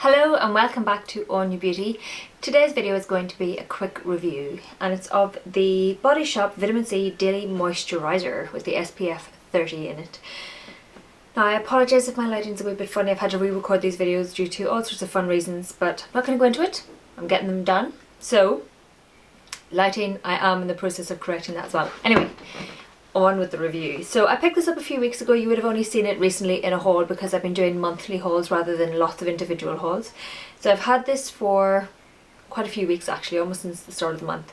Hello and welcome back to All New Beauty. Today's video is going to be a quick review and it's of the Body Shop Vitamin C Daily Moisturiser with the SPF 30 in it. Now I apologise if my lighting's a wee bit funny. I've had to re-record these videos due to all sorts of fun reasons, but I'm not going to go into it. I'm getting them done. So, lighting, I am in the process of correcting that as well. Anyway, on with the review. So I picked this up a few weeks ago. You would have only seen it recently in a haul because I've been doing monthly hauls rather than lots of individual hauls. So I've had this for quite a few weeks actually, almost since the start of the month.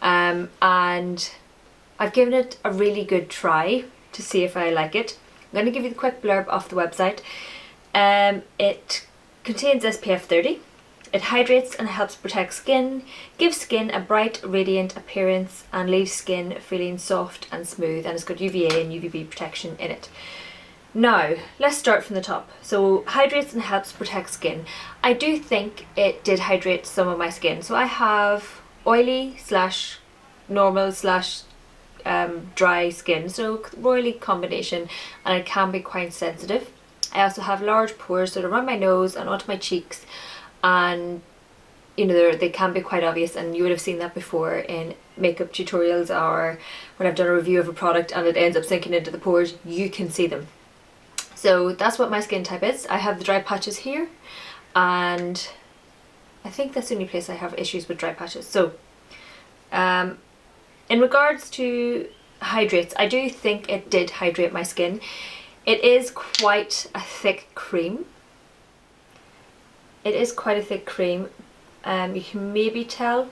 And I've given it a really good try to see if I like it. I'm going to give you the quick blurb off the website. It contains SPF 30. It hydrates and helps protect skin, gives skin a bright, radiant appearance and leaves skin feeling soft and smooth, and it's got UVA and UVB protection in it. Now, let's start from the top. So, hydrates and helps protect skin. I do think it did hydrate some of my skin. So I have oily slash normal slash dry skin, so royally combination, and it can be quite sensitive. I also have large pores sort of around my nose and onto my cheeks, and you know they can be quite obvious, and you would have seen that before in makeup tutorials or when I've done a review of a product and it ends up sinking into the pores. You can see them. So that's what my skin type is. I have the dry patches here, and I think that's the only place I have issues with dry patches. So in regards to hydrates, I do think it did hydrate my skin. It is quite a thick cream. It is quite a thick cream. You can maybe tell.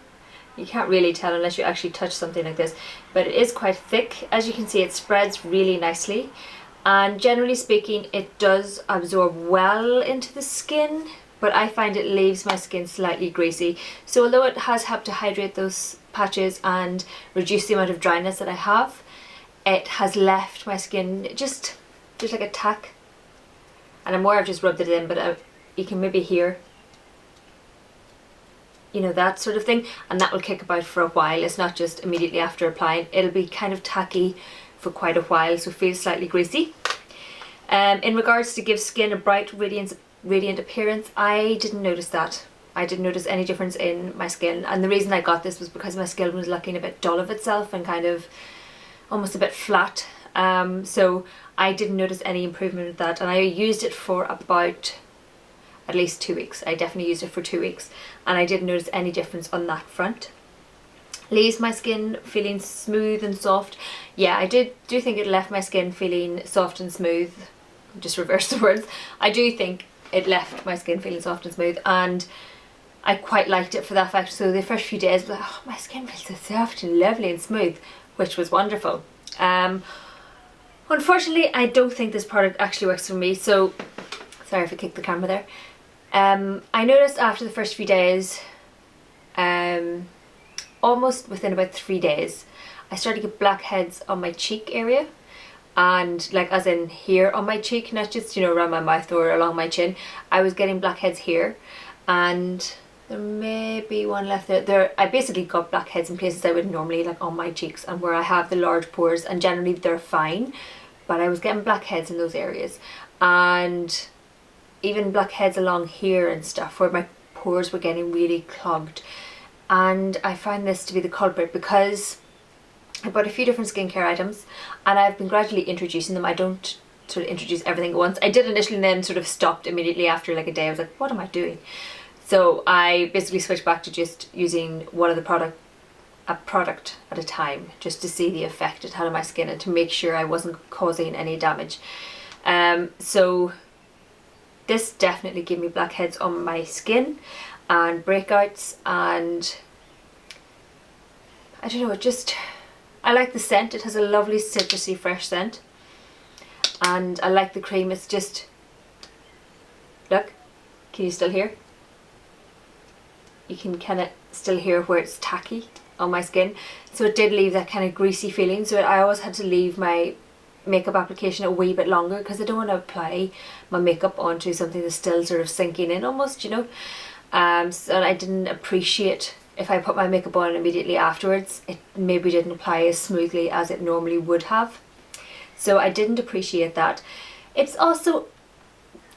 You can't really tell unless you actually touch something like this. But it is quite thick. As you can see, it spreads really nicely. And generally speaking, it does absorb well into the skin. But I find it leaves my skin slightly greasy. So although it has helped to hydrate those patches and reduce the amount of dryness that I have, it has left my skin just like a tack. And I'm aware I've just rubbed it in, but you can maybe hear, you know, that sort of thing, and that will kick about for a while. It's not just immediately after applying. It'll be kind of tacky for quite a while, so feel slightly greasy. In regards to give skin a bright, radiant appearance, I didn't notice that. I didn't notice any difference in my skin, and the reason I got this was because my skin was looking a bit dull of itself and kind of almost a bit flat. So I didn't notice any improvement with that, and I used it for about at least 2 weeks. I definitely used it for 2 weeks, and I didn't notice any difference on that front. Leaves my skin feeling smooth and soft. Yeah, I do think it left my skin feeling soft and smooth. Just reverse the words. I do think it left my skin feeling soft and smooth, and I quite liked it for that fact. So the first few days, I was like, oh, my skin feels so soft and lovely and smooth, which was wonderful. Unfortunately, I don't think this product actually works for me. So, sorry if I kicked the camera there. I noticed after the first few days, almost within about 3 days, I started to get blackheads on my cheek area, and like as in here on my cheek, not just, you know, around my mouth or along my chin. I was getting blackheads here, and there may be one left there. I basically got blackheads in places I would normally, like on my cheeks and where I have the large pores, and generally they're fine, but I was getting blackheads in those areas, and even blackheads along here and stuff where my pores were getting really clogged. And I find this to be the culprit because I bought a few different skincare items and I've been gradually introducing them. I don't sort of introduce everything at once. I did initially and then sort of stopped immediately after like a day. I was like, what am I doing? So I basically switched back to just using a product at a time, just to see the effect it had on my skin and to make sure I wasn't causing any damage. So this definitely gave me blackheads on my skin and breakouts, and I don't know, I like the scent. It has a lovely citrusy fresh scent, and I like the cream. It's just, look, can you still hear? You can kind of still hear where it's tacky on my skin. So it did leave that kind of greasy feeling, so I always had to leave my makeup application a wee bit longer because I don't want to apply my makeup onto something that's still sort of sinking in almost, you know. So I didn't appreciate if I put my makeup on immediately afterwards, it maybe didn't apply as smoothly as it normally would have. So I didn't appreciate that. It's also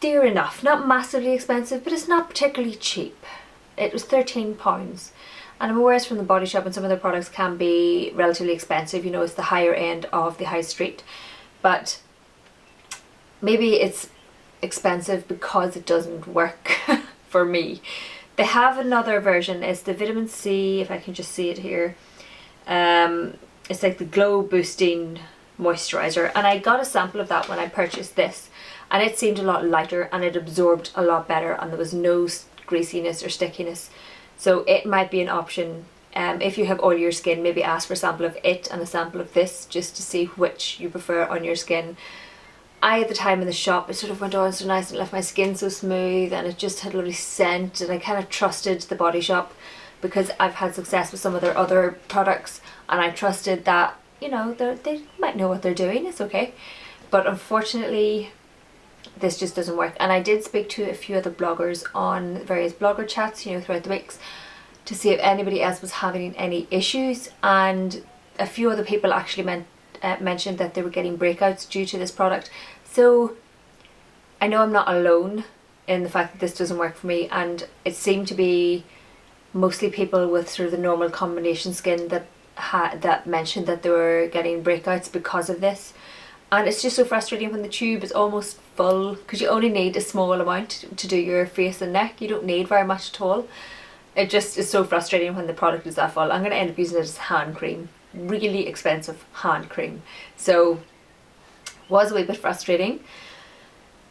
dear enough, not massively expensive, but it's not particularly cheap. It was £13, and I'm aware it's from the Body Shop and some of their products can be relatively expensive, you know, it's the higher end of the high street, but maybe it's expensive because it doesn't work for me. They have another version, it's the vitamin C, if I can just see it here. It's like the glow boosting moisturiser, and I got a sample of that when I purchased this, and it seemed a lot lighter and it absorbed a lot better, and there was no greasiness or stickiness. So it might be an option. If you have oilier skin, maybe ask for a sample of it and a sample of this just to see which you prefer on your skin. At the time in the shop, it sort of went on so nice and left my skin so smooth, and it just had a lovely scent, and I kind of trusted the Body Shop because I've had success with some of their other products, and I trusted that, you know, they might know what they're doing, it's okay. But unfortunately this just doesn't work, and I did speak to a few other bloggers on various blogger chats, you know, throughout the weeks to see if anybody else was having any issues, and a few other people actually mentioned that they were getting breakouts due to this product. So I know I'm not alone in the fact that this doesn't work for me, and it seemed to be mostly people with sort of the normal combination skin that mentioned that they were getting breakouts because of this. And it's just so frustrating when the tube is almost full, because you only need a small amount to do your face and neck. You don't need very much at all. It just is so frustrating when the product is that full. I'm going to end up using it as hand cream, really expensive hand cream, so was a wee bit frustrating.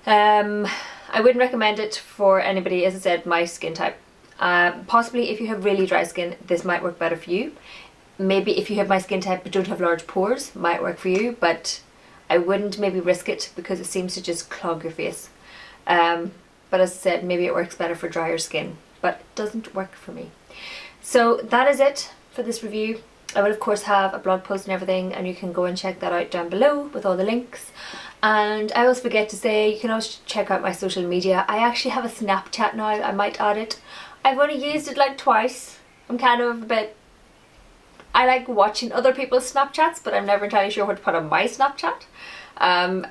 I wouldn't recommend it for anybody, as I said, my skin type. Possibly if you have really dry skin, this might work better for you. Maybe if you have my skin type but don't have large pores, might work for you, but I wouldn't maybe risk it because it seems to just clog your face. But as I said, maybe it works better for drier skin, but it doesn't work for me. So that is it for this review. I will of course have a blog post and everything, and you can go and check that out down below with all the links. And I always forget to say, you can always check out my social media. I actually have a Snapchat now, I might add it. I've only used it like twice. I'm kind of a bit, I like watching other people's Snapchats, but I'm never entirely sure what to put on my Snapchat.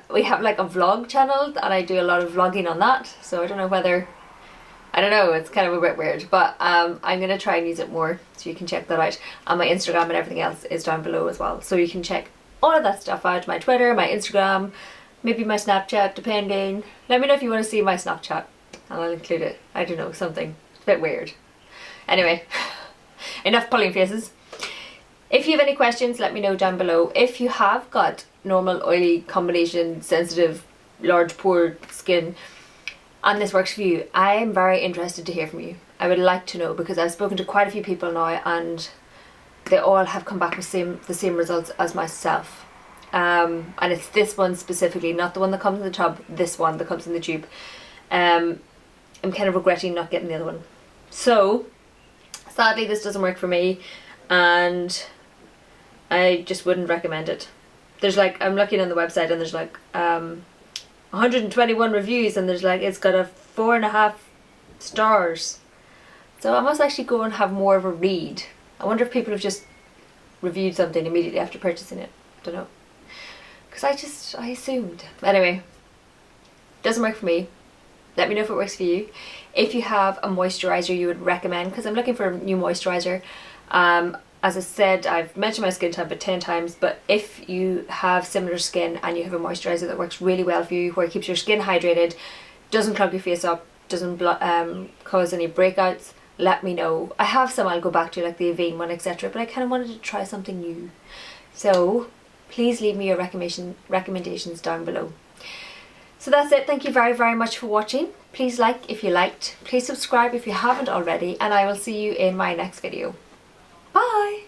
We have like a vlog channel, and I do a lot of vlogging on that, so I don't know whether, I don't know, it's kind of a bit weird, but I'm going to try and use it more, so you can check that out. And my Instagram and everything else is down below as well, so you can check all of that stuff out. My Twitter, my Instagram, maybe my Snapchat, depending. Let me know if you want to see my Snapchat, and I'll include it. I don't know, something. It's a bit weird. Anyway, enough pulling faces. If you have any questions, let me know down below. If you have got normal, oily, combination, sensitive, large pore skin, and this works for you, I am very interested to hear from you. I would like to know, because I've spoken to quite a few people now, and they all have come back with the same results as myself. And it's this one specifically, not the one that comes in the tub, this one that comes in the tube. I'm kind of regretting not getting the other one. So sadly this doesn't work for me, and I just wouldn't recommend it. There's like, I'm looking on the website and there's like 121 reviews, and there's like, it's got a 4.5 stars. So I must actually go and have more of a read. I wonder if people have just reviewed something immediately after purchasing it. I don't know. Because I assumed. Anyway, doesn't work for me. Let me know if it works for you. If you have a moisturiser you would recommend, because I'm looking for a new moisturiser. As I said, I've mentioned my skin type about 10 times, but if you have similar skin and you have a moisturiser that works really well for you, where it keeps your skin hydrated, doesn't clog your face up, doesn't cause any breakouts, let me know. I have some I'll go back to, like the Uva one, etc., but I kind of wanted to try something new. So please leave me your recommendations down below. So that's it. Thank you very, very much for watching. Please like if you liked. Please subscribe if you haven't already, and I will see you in my next video.